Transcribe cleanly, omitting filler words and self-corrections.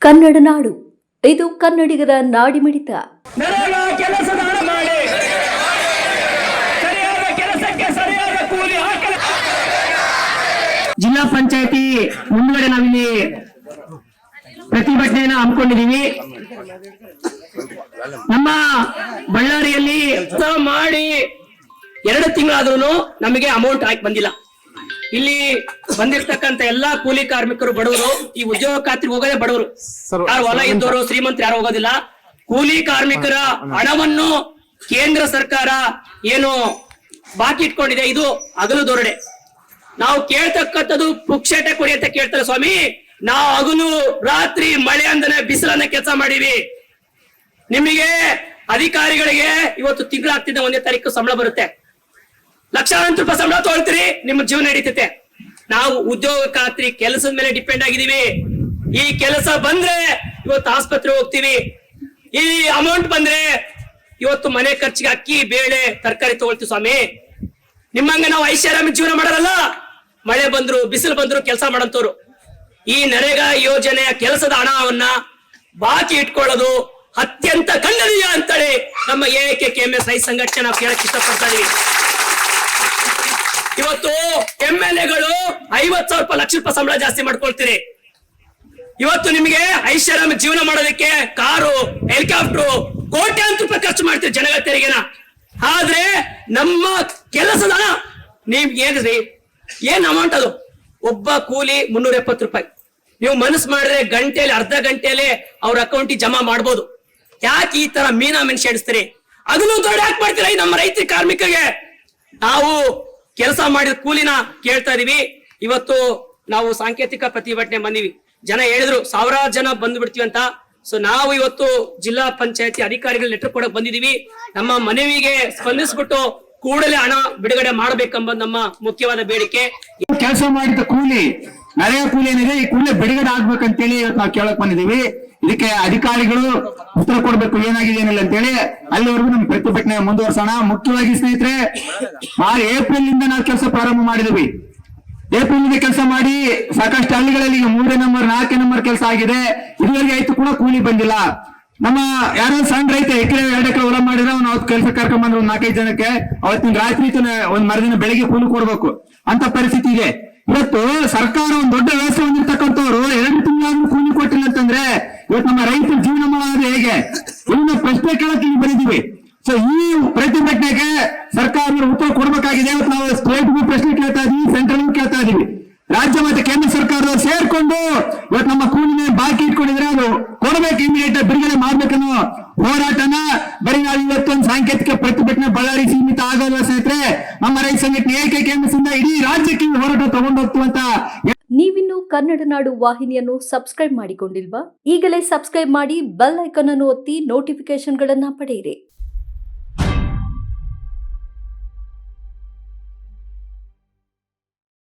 ಕನ್ನಡ ನಾಡು, ಇದು ಕನ್ನಡಿಗರ ನಾಡಿಮಿಡಿತ. ಕೆಲಸದ ಹಣ ಮಾಡಿ ಸರಿಯಾದ ಕೆಲಸಕ್ಕೆ ಸರಿಯಾದ ಕೂಲಿ ಹಾಕಿ. ಜಿಲ್ಲಾ ಪಂಚಾಯತಿ ಮುಂದುಗಡೆ ನಾವಿಲ್ಲಿ ಪ್ರತಿಭಟನೆಯನ್ನು ಹಮ್ಮಿಕೊಂಡಿದ್ದೀವಿ. ನಮ್ಮ ಬಳ್ಳಾರಿಯಲ್ಲಿ ಮಾಡಿ 2 ತಿಂಗಳಾದ್ರೂ ನಮಗೆ ಅಮೌಂಟ್ ಹಾಕಿ ಬಂದಿಲ್ಲ. ಇಲ್ಲಿ ಬಂದಿರ್ತಕ್ಕಂಥ ಎಲ್ಲಾ ಕೂಲಿ ಕಾರ್ಮಿಕರು ಬಡವರು, ಈ ಉದ್ಯೋಗ ಖಾತ್ರಿಗೆ ಹೋಗೋದೇ ಬಡವರು. ಯಾರು ಹೊಲ ಇದ್ದವರು ಶ್ರೀಮಂತರು ಯಾರು ಹೋಗೋದಿಲ್ಲ. ಕೂಲಿ ಕಾರ್ಮಿಕರ ಹಣವನ್ನು ಕೇಂದ್ರ ಸರ್ಕಾರ ಏನು ಬಾಕಿ ಇಟ್ಕೊಂಡಿದೆ, ಇದು ಹಗಲು ಧೋರಣೆ. ನಾವು ಕೇಳ್ತಕ್ಕಂಥದ್ದು ಪುಕ್ಷೇಟೆ ಕೊಡಿ ಅಂತ ಕೇಳ್ತಾರೆ ಸ್ವಾಮಿ. ನಾವು ಹಗಲು ರಾತ್ರಿ ಮಳೆ ಅಂದನೆ ಬಿಸಿಲನ್ನ ಕೆಲಸ ಮಾಡಿವಿ. ನಿಮಗೆ ಅಧಿಕಾರಿಗಳಿಗೆ ಇವತ್ತು ತಿಂಗಳಾಗ್ತಿದ್ದ 1ನೇ ತಾರೀಕು ಸಂಬಳ ಬರುತ್ತೆ, ಲಕ್ಷಾಂತರ ರೂಪಾಯಿ ಸಂಬಳ ತಗೊಳ್ತೀರಿ, ನಿಮ್ಮ ಜೀವನ ನಡೀತೈತೆ. ನಾವು ಉದ್ಯೋಗ ಖಾತ್ರಿ ಕೆಲಸದ ಮೇಲೆ ಡಿಪೆಂಡ್ ಆಗಿದೀವಿ. ಈ ಕೆಲಸ ಬಂದ್ರೆ ಇವತ್ತು ಆಸ್ಪತ್ರೆ ಹೋಗ್ತೀವಿ, ಈ ಅಮೌಂಟ್ ಬಂದ್ರೆ ಇವತ್ತು ಮನೆ ಖರ್ಚಿಗೆ ಅಕ್ಕಿ ಬೇಳೆ ತರಕಾರಿ ತಗೊಳ್ತೀವಿ ಸ್ವಾಮಿ. ನಿಮ್ಮಂಗ ನಾವು ಐಷಾರಾಮಿ ಜೀವನ ಮಾಡಲ್ಲ. ಮಳೆ ಬಂದ್ರು ಬಿಸಿಲು ಬಂದ್ರು ಕೆಲಸ ಮಾಡಂತವ್ರು. ಈ ನರೇಗಾ ಯೋಜನೆಯ ಕೆಲಸದ ಹಣವನ್ನ ಬಾಕಿ ಇಟ್ಕೊಳ್ಳೋದು ಅತ್ಯಂತ ಖಂಡನೀಯ ಅಂತೇಳಿ ನಮ್ಮ AIKKMS ರೈತ ಸಂಘಟನೆ ನಾವು ಕೇಳಕ್ ಇಷ್ಟಪಡ್ತಾ ಇದೀವಿ. ಇವತ್ತು MLAಗಳು 50,000 ರೂಪಾಯಿ, ಲಕ್ಷ ರೂಪಾಯಿ ಸಂಬಳ ಜಾಸ್ತಿ ಮಾಡ್ಕೊಳ್ತೀರಿ. ಇವತ್ತು ನಿಮಗೆ ಐಷಾರಾಮಿ ಜೀವನ ಮಾಡೋದಕ್ಕೆ ಕಾರು, ಹೆಲಿಕಾಪ್ಟರ್, ಕೋಟ್ಯಾಂತರ ರೂಪಾಯಿ ಖರ್ಚು ಮಾಡ್ತೀರಿ ಜನಗಳ ತೆರಿಗೆನ. ಆದ್ರೆ ನಮ್ಮ ಕೆಲಸದ ನೀವ್ ಏನ್ ಅಮೌಂಟ್ ಅದು? ಒಬ್ಬ ಕೂಲಿ 370 ರೂಪಾಯಿ. ನೀವು ಮನಸ್ಸು ಮಾಡಿದ್ರೆ ಗಂಟೆಯಲ್ಲಿ, ಅರ್ಧ ಗಂಟೆಯಲ್ಲಿ ಅವ್ರ ಅಕೌಂಟಿಗೆ ಜಮಾ ಮಾಡ್ಬೋದು. ಯಾಕೆ ಈ ತರ ಮೀನಾ ಮೆಣಸು ಎಡಿಸ್ತೀರಿ? ಅದನ್ನು ದೊಡ್ಡ ಯಾಕೆ ಮಾಡ್ತೀರಾ ನಮ್ಮ ರೈತ ಕಾರ್ಮಿಕರಿಗೆ? ನಾವು ಕೆಲಸ ಮಾಡಿದ ಕೂಲಿನ ಕೇಳ್ತಾ ಇದೀವಿ. ಇವತ್ತು ನಾವು ಸಾಂಕೇತಿಕ ಪ್ರತಿಭಟನೆ ಬಂದಿವಿ. ಜನ ಹೇಳಿದ್ರು 1000 ಜನ ಬಂದು ಬಿಡ್ತೀವಿ ಅಂತ. ಸೊ ನಾವು ಇವತ್ತು ಜಿಲ್ಲಾ ಪಂಚಾಯತಿ ಅಧಿಕಾರಿಗಳ ಲೆಟರ್ ಕೊಡಕ್ ಬಂದಿದೀವಿ. ನಮ್ಮ ಮನವಿಗೆ ಸ್ಪಂದಿಸ್ಬಿಟ್ಟು ಕೂಡಲೇ ಹಣ ಬಿಡುಗಡೆ ಮಾಡಬೇಕೆಂಬ ನಮ್ಮ ಮುಖ್ಯವಾದ ಬೇಡಿಕೆ. ಕೆಲಸ ಮಾಡಿದ ಕೂಲಿ, ನರೇಗಾ ಕೂಲಿ ಏನಿದೆ, ಈ ಕೂಲಿ ಬಿಡುಗಡೆ ಆಗ್ಬೇಕಂತೇಳಿ ಇವತ್ತು ನಾವು ಕೇಳಕ್ ಬಂದಿದೀವಿ. ಇದಕ್ಕೆ ಅಧಿಕಾರಿಗಳು ಉತ್ತರ ಕೊಡ್ಬೇಕು, ಏನಾಗಿದೆ ಏನಿಲ್ಲ ಅಂತೇಳಿ. ಅಲ್ಲಿವರೆಗೂ ನಮ್ಮ ಪ್ರತಿಭಟನೆ ಮುಂದುವರ್ಸೋಣ. ಮುಖ್ಯವಾಗಿ ಸ್ನೇಹಿತರೆ, ಏಪ್ರಿಲ್ ಇಂದ ನಾವು ಕೆಲಸ ಪ್ರಾರಂಭ ಮಾಡಿದೀವಿ. ಏಪ್ರಿಲ್ ಇಂದ ಕೆಲಸ ಮಾಡಿ ಸಾಕಷ್ಟು ಹಳ್ಳಿಗಳಲ್ಲಿ 3ನೇ ನಂಬರ್ 4ನೇ ನಂಬರ್ ಕೆಲಸ ಆಗಿದೆ. ಇದುವರೆಗೆ ಆಯ್ತು ಕೂಡ ಕೂಲಿ ಬಂದಿಲ್ಲ. ನಮ್ಮ ಯಾರೋ ಸಣ್ಣ ರೈತ 1 ಎಕರೆ 2 ಎಕರೆ ಹೊಲ ಮಾಡಿದ್ರೆ ಅವ್ನು ಅವತ್ತು ಕೆಲಸ ಕರ್ಕೊಂಡ್ ಬಂದ್ರು 4-5 ಜನಕ್ಕೆ. ಅವತ್ತಿನ ರಾತ್ರಿ ಒಂದ್ ಮರುದಿನ ಬೆಳಿಗ್ಗೆ ಕೂಲಿ ಕೊಡ್ಬೇಕು ಅಂತ ಪರಿಸ್ಥಿತಿ ಇದೆ. ಇವತ್ತು ಸರ್ಕಾರ ಒಂದ್ ದೊಡ್ಡ ವ್ಯವಸ್ಥೆ ಹೊಂದಿರ್ತಕ್ಕಂಥವ್ರು 2 ತಿಂಗಳಾದ್ರೂ ಕೂಲಿ ಕೊಟ್ಟಿಲ್ಲ ಅಂತಂದ್ರೆ ಇವತ್ತು ನಮ್ಮ ರೈತರು ಜೀವನ ಮಾಡೋದು ಹೇಗೆ? ಇವನ್ನ ಪ್ರಶ್ನೆ ಕೇಳಕ್ಕೆ ಇಲ್ಲಿ ಬಂದಿದ್ದೀವಿ. ಸೊ ಈ ಪ್ರತಿಭಟನೆಗೆ ಸರ್ಕಾರ ಉತ್ತರ ಕೊಡ್ಬೇಕಾಗಿದೆ. ಇವತ್ತು ನಾವು ಸ್ಟೇಟ್ಗೂ ಪ್ರಶ್ನೆ ಕೇಳ್ತಾ ಇದೀವಿ, ಸೆಂಟ್ರಲ್ಗೂ ಕೇಳ್ತಾ ಇದೀವಿ. ರಾಜ್ಯ ಮತ್ತೆ ಕೇಂದ್ರ ಸರ್ಕಾರದವರು ಸೇರ್ಕೊಂಡು ಇವತ್ತು ನಮ್ಮ ಕೂಲಿನ ಬಾಕಿ ಇಟ್ಕೊಂಡಿದ್ರೆ ಅದು ಕೊಡಬೇಕು, ಇಮಿಡಿಯೇಟ್ ಬಿಡುಗಡೆ ಮಾಡ್ಬೇಕನ್ನೋ ಹೋರಾಟನ ಬರೀ ನಾವು ಇವತ್ತೊಂದು ಸಾಂಕೇತಿಕ ಪ್ರತಿಭಟನೆ ಬಳ್ಳಾರಿ ಸೀಮಿತ ಆಗೋಲ್ಲ ಸ್ನೇಹಿತರೆ. ನಮ್ಮ ರೈತ ಸಂಘಟನೆ AIKKMS ಇಂದ ಇಡೀ ರಾಜ್ಯಕ್ಕೆ ಹೋರಾಟ ತಗೊಂಡು ಹೋಗ್ತೀವಂತ. ನೀವಿನ್ನು ಕನ್ನಡ ನಾಡು ವಾಹಿನಿಯನ್ನು ಸಬ್ಸ್ಕ್ರೈಬ್ ಮಾಡಿಕೊಂಡಿಲ್ವಾ? ಈಗಲೇ ಸಬ್ಸ್ಕ್ರೈಬ್ ಮಾಡಿ, ಬೆಲ್ ಐಕಾನ್ ಅನ್ನು ಒತ್ತಿ ನೋಟಿಫಿಕೇಶನ್ಗಳನ್ನ ಪಡೆಯಿರಿ.